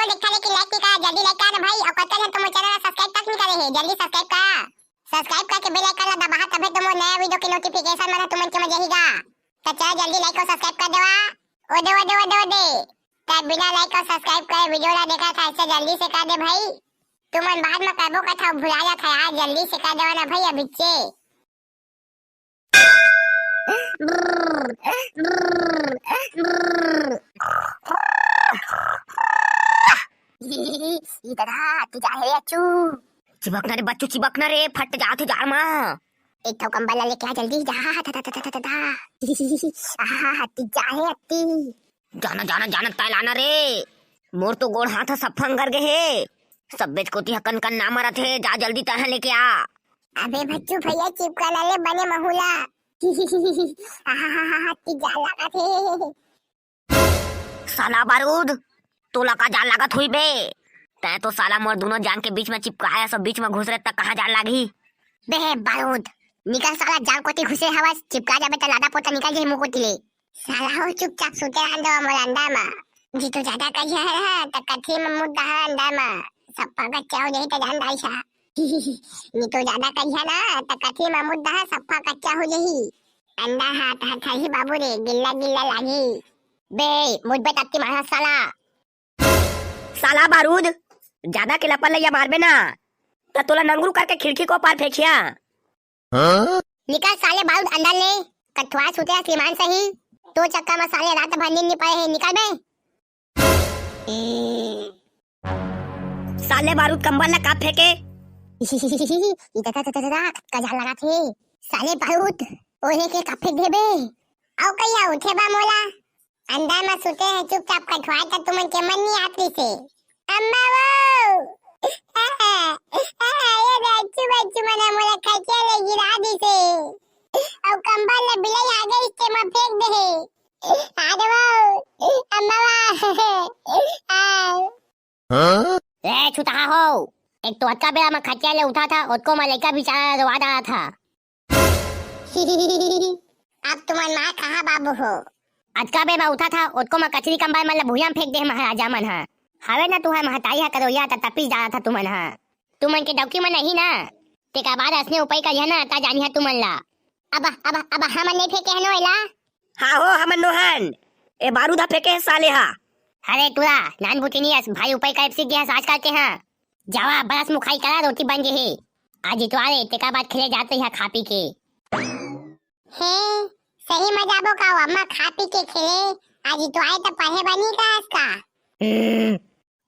Video देखा लेकिन like नहीं करा, जल्दी लाइक करा भाई। और कतन है तुम चैनल सब्सक्राइब तक नहीं करे है, जल्दी सब्सक्राइब करा। सब्सक्राइब करके बेल आइकन दबा तबे तुम नया वीडियो की नोटिफिकेशन माना तुम के मजेगा। तो चलो जल्दी लाइक और सब्सक्राइब कर देवा। ओ दे तब बिना लाइक और सब्सक्राइब करे वीडियो ना देखा था, ऐसे जल्दी से कर दे भाई। तुम बाद में करबो कथा भुला जा था यार, जल्दी से कर देवा ना भाई अभी से। ये दादा तू जा रे अच्छू, चिपकना रे बच्चू चिपकना रे, फट जा तू जार मां। एक तो कंबल लेके आ जल्दी जा था हत्ती जा है हत्ती। जाना जाना जाना तालाना रे, मोर तो गोड़ हाथ सब फंगर गए है, सब बेच कोती हकन कन ना मरत है, जा जल्दी ताला लेके आ। अबे बच्चू भैया चिपका ले बने महुला। हत्ती जा लगा थे साला बारूद, तोला का जान लागत हुई बे। तै तो साला मोर दोनों जान के बीच में चिपकाया, सब बीच में घुस रहे तक कहाँ जान लागी बे बारूद। निकल साला जान कोती घुसे हवा, चिपका जाबे त लादा पोता निकल जे मुंह कोती ले। साला हो चुपचाप सुते अंदर मोर अंडा मा, जी तो ज्यादा कहिया है त कथी में मुद्दा है अंडा मा, सब पागल चाहो यही त जान दाई छा। नी तो ज्यादा कहिया ना त कथी में मुद्दा है, सफा कच्चा हो जही। अंडा हाथ हाथ ही बाबू रे, गिल्ला गिल्ला लागी बे मुझ पे तब की मारा साला। साला बारूद ज्यादा के लपल या मारबे ना तो तोला नंगरू करके खिड़की को पार फेंकिया। निकल साले बारूद अंदर ले, कठवा सुते श्रीमान सही तो चक्का में साले रात भर नींद नहीं पाए है, निकल बे। साले बारूद कंबल ना काप फेंके। कजा लगा थे साले बारूद ओहे के काप फेंक देबे। आओ कहिया उठे बा मोला, अंदर में सुते हैं चुपचाप, कठवाए तक तुम के मन नहीं आती से। अम्मा वो ये बच्चू बच्चू मना मोला खचे ले गिरा दी से, और कंबल ले बिलाई आ गई इसके में फेंक दे। आदे वो अम्मा वो ए छुटा हो, एक तो अटका बेला में खचे ले उठा था, उसको मैं लेकर बेचारा रोवा रहा था। अब तुम्हारी माँ कहाँ बाबू हो? अटका बे मैं उठा था, उसको मैं कचरी कंबल मतलब भूया में फेंक दे महाराजा मन हा। हवे ना तू है महताई है करो या तपिस जा था तुमन हा, तुमन के डौकी में नहीं ना ते का बाद असने उपाय करिया ना ता जानी है तुमन ला। अब हमन नहीं फेंके है नो एला। हां हो हमन नोहन ए बारूदा फेंके है साले हा। अरे तुरा नान बुटिनी भाई उपाय का सीख गया आज करके हां, जावा बरस मुखाई करा रोटी बन जे है आज इतवारे ते का बाद खेले जाते हैं खा पी के। हे सही मजाबो का अम्मा खा पी के खेले, आज तो आए तो पढ़े बनी का आज का।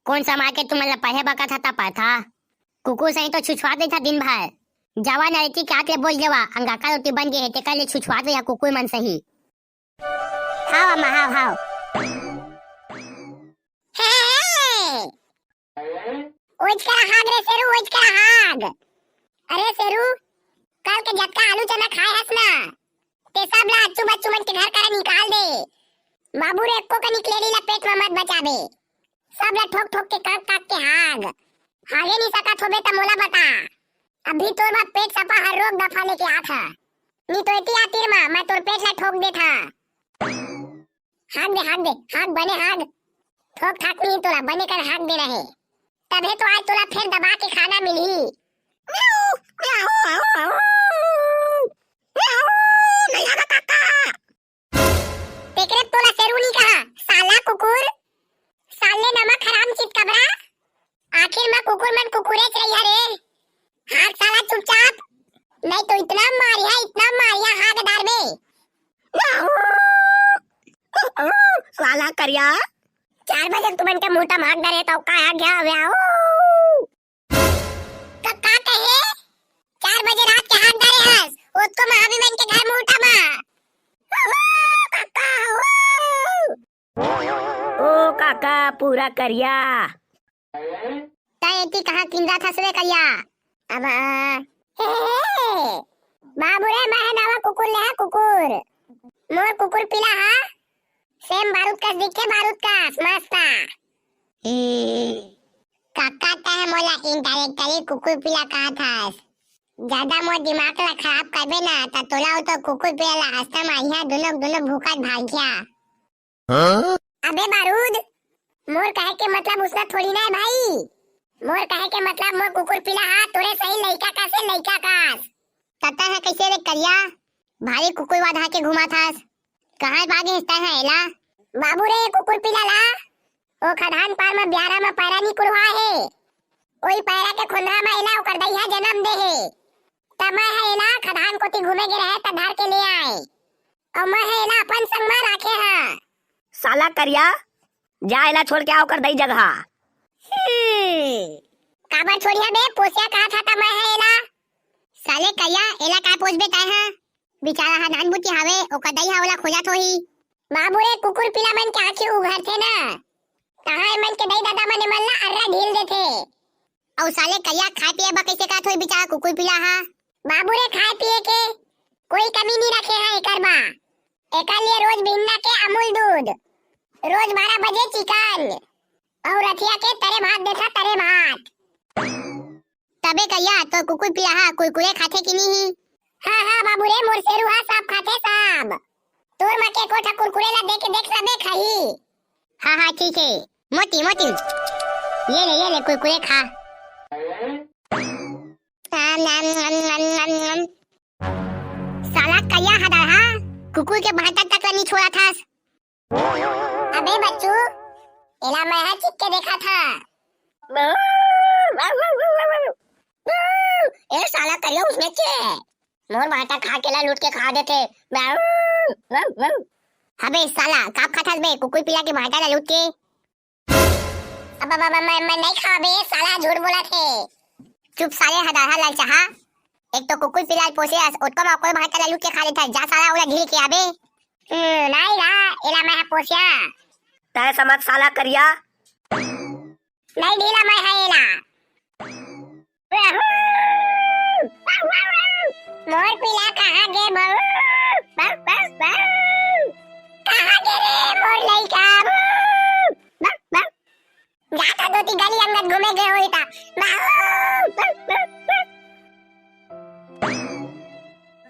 कौन सा मार के तुम मतलब पढ़े बका था तब था, कुकुर सही तो छुछवा दे था दिन भर, जवा नरती क्या के बोल जवा अंगाका रोटी बन गए ते कल छुछवा दे या कुकुर मन सही। हां अम्मा हां ओज का हाग रे सेरू, ओज का हाग। अरे सेरू कल के जक्का आलू चना खाए हस ना, ते सब ला अच्छू बच्चू मन के घर का निकाल दे। बाबू रे को का निकलेली ला पेट में मत बचाबे, सब ला ठोक ठोक के काट के हाग। हागे नहीं सका थोबे त मोला बता, अभी तोर बा पेट सपा हर रोग दफा लेके आ था, नी तो इती आतीर मा मैं तोर पेट ला ठोक दे था। हाग दे हाग बने हाग, ठोक ठाक नहीं तोला बने कर हाग दे रहे, तबे तो आज तोला फिर दबा के खाना मिली। तेकरे तोला सेरू नहीं कहा साला कुकुर, साले नमक हराम चित कबरा, आखिर में कुकुर मन कुकुरे चाहिए रे। हाथ साला चुपचाप, नहीं तो इतना मारिया हाथ डाल बे। साला करिया 4 बजे तुमन के मुंह मार डरे तो का आ गया व्याओ तो का कहे 4 बजे रात के हाथ डरे हस उसको महावी मन के घर मुंह मा। ओ काका पूरा करिया ताएती कहां किंदा थसवे करिया। अब बाबू रे मैं नवा कुकुर ले कुकुर, मोर कुकुर पिला हा सेम बारूद का दिखे, बारूद का मस्त काका ता है मोला इनडायरेक्टली कुकुर पिला कहा था। ज्यादा मोर दिमाग ला खराब करबे ना त तोला तो कुकुर पिला ला हस्ता मारिया दोनों भूखा भाग गया। अबे बारूद मोर कहे के मतलब उसना थोड़ी ना है भाई। मोर कहे के मतलब मोर कुकुर पिला हा तोरे सही लइका का से लइका कास। तता है कैसे रे करिया भारी कुकुर वाधा के घुमा थास। कहां भागे हिस्ता है एला बाबू रे कुकुर पिला ला ओ खदान पार में ब्यारा में पैरा नी कुरवा है। ओई पैरा के खुंदरा में एला ओकर दैहा जन्म दे है। तमा है एला खदान कोती घूमे गे रहे त धार के ले आए और मैं है एला अपन संग में राखे हां। साला करिया जा एला छोड़ के आओ कर दई जगह। काबर छोड़िया बे पोसिया कहा था ता मैं है एला साले करिया एला का पोस बे ताय हां बेचारा हा नान बुती हावे ओकर दैहा वाला खोजात होही। बाबू रे कुकुर पिला मन के आंखें उघर थे ना कहां मन के दई दादा मन मल्ला अर्रा ढील देथे और साले करिया खाए पिए बा कैसे का थोई बेचारा कुकुर पिला हा। बाबू रे खाए पिए के कोई कमी नहीं रखे है एकर बा। एकर लिए रोज भिन्ना के अमूल दूध रोज 12 बजे चिकन और रथिया के तरे भात देखा तरे भात। तबे कहिया तो कुकुर पिला हा कुरकुरे खाते कि नहीं। हां हां बाबू रे मोर सेरू हा सब खाते सब तोर मके कोठा कुरकुरे ला देख सबे खाई। हां हां ठीक है मोटी मोटी ये ले कुरकुरे खा। नाम नाम नाम नाम नाम साला कहिया हदा हा कुकुर के भाटा तक नहीं छोड़ा था। अबे बच्चू एला मैं हा चिप के देखा था। ए साला करिया उसने के मोर भाटा खा के ला लूट के खा देते। अबे साला काप खाथास बे कुकुर पिला के भाटा ला लूट के। अब मैं नहीं खा बे साला झूठ बोला थे। चुप साले हदाहा लाल चाहा एक तो कुकुर पिला पोसे ओटको मा कोई भाटा ला लूट के खा लेता जा साला ओला ढील के आबे। नहीं रा एला मैं हा पोसिया तय समझ साला करिया नहीं ढीला मैं है एला। मोर पिला कहां गे कहां गे रे मोर लइका जाता दोती गली अंदर घूमे गए होई ता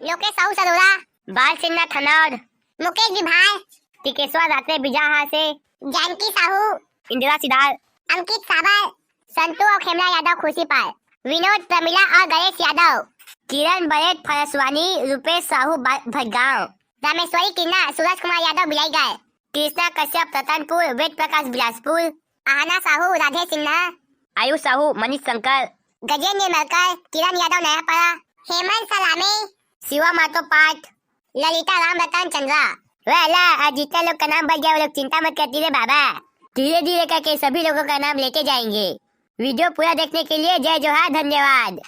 लोके साउ सरोरा बाल सिन्ना थनौर मुकेश विभार टिकेश्वर रात्रे बिजाहा से जानकी साहू इंदिरा सिदार अंकित साबर संतू और खेमरा यादव खुशी पाल विनोद प्रमिला और गणेश यादव किरण बरेट फरसवानी रुपेश साहू भटगांव रामेश्वरी किन्ना सूरज कुमार यादव बिलाईगढ़ कृष्णा कश्यप रतनपुर वेद प्रकाश बिलासपुर आहना साहू राधे सिन्हा आयुष साहू मनीष शंकर गजेंद्र निर्मलकर किरण यादव नयापाड़ा हेमंत सलामे शिवा मातो पाठ ललिता राम रतन चंद्रा। वाला आज जितना लोग का नाम बढ़ गया वो लोग चिंता मत करती रे बाबा धीरे धीरे करके सभी लोगों का नाम लेते जाएंगे। वीडियो पूरा देखने के लिए जय जोहार धन्यवाद।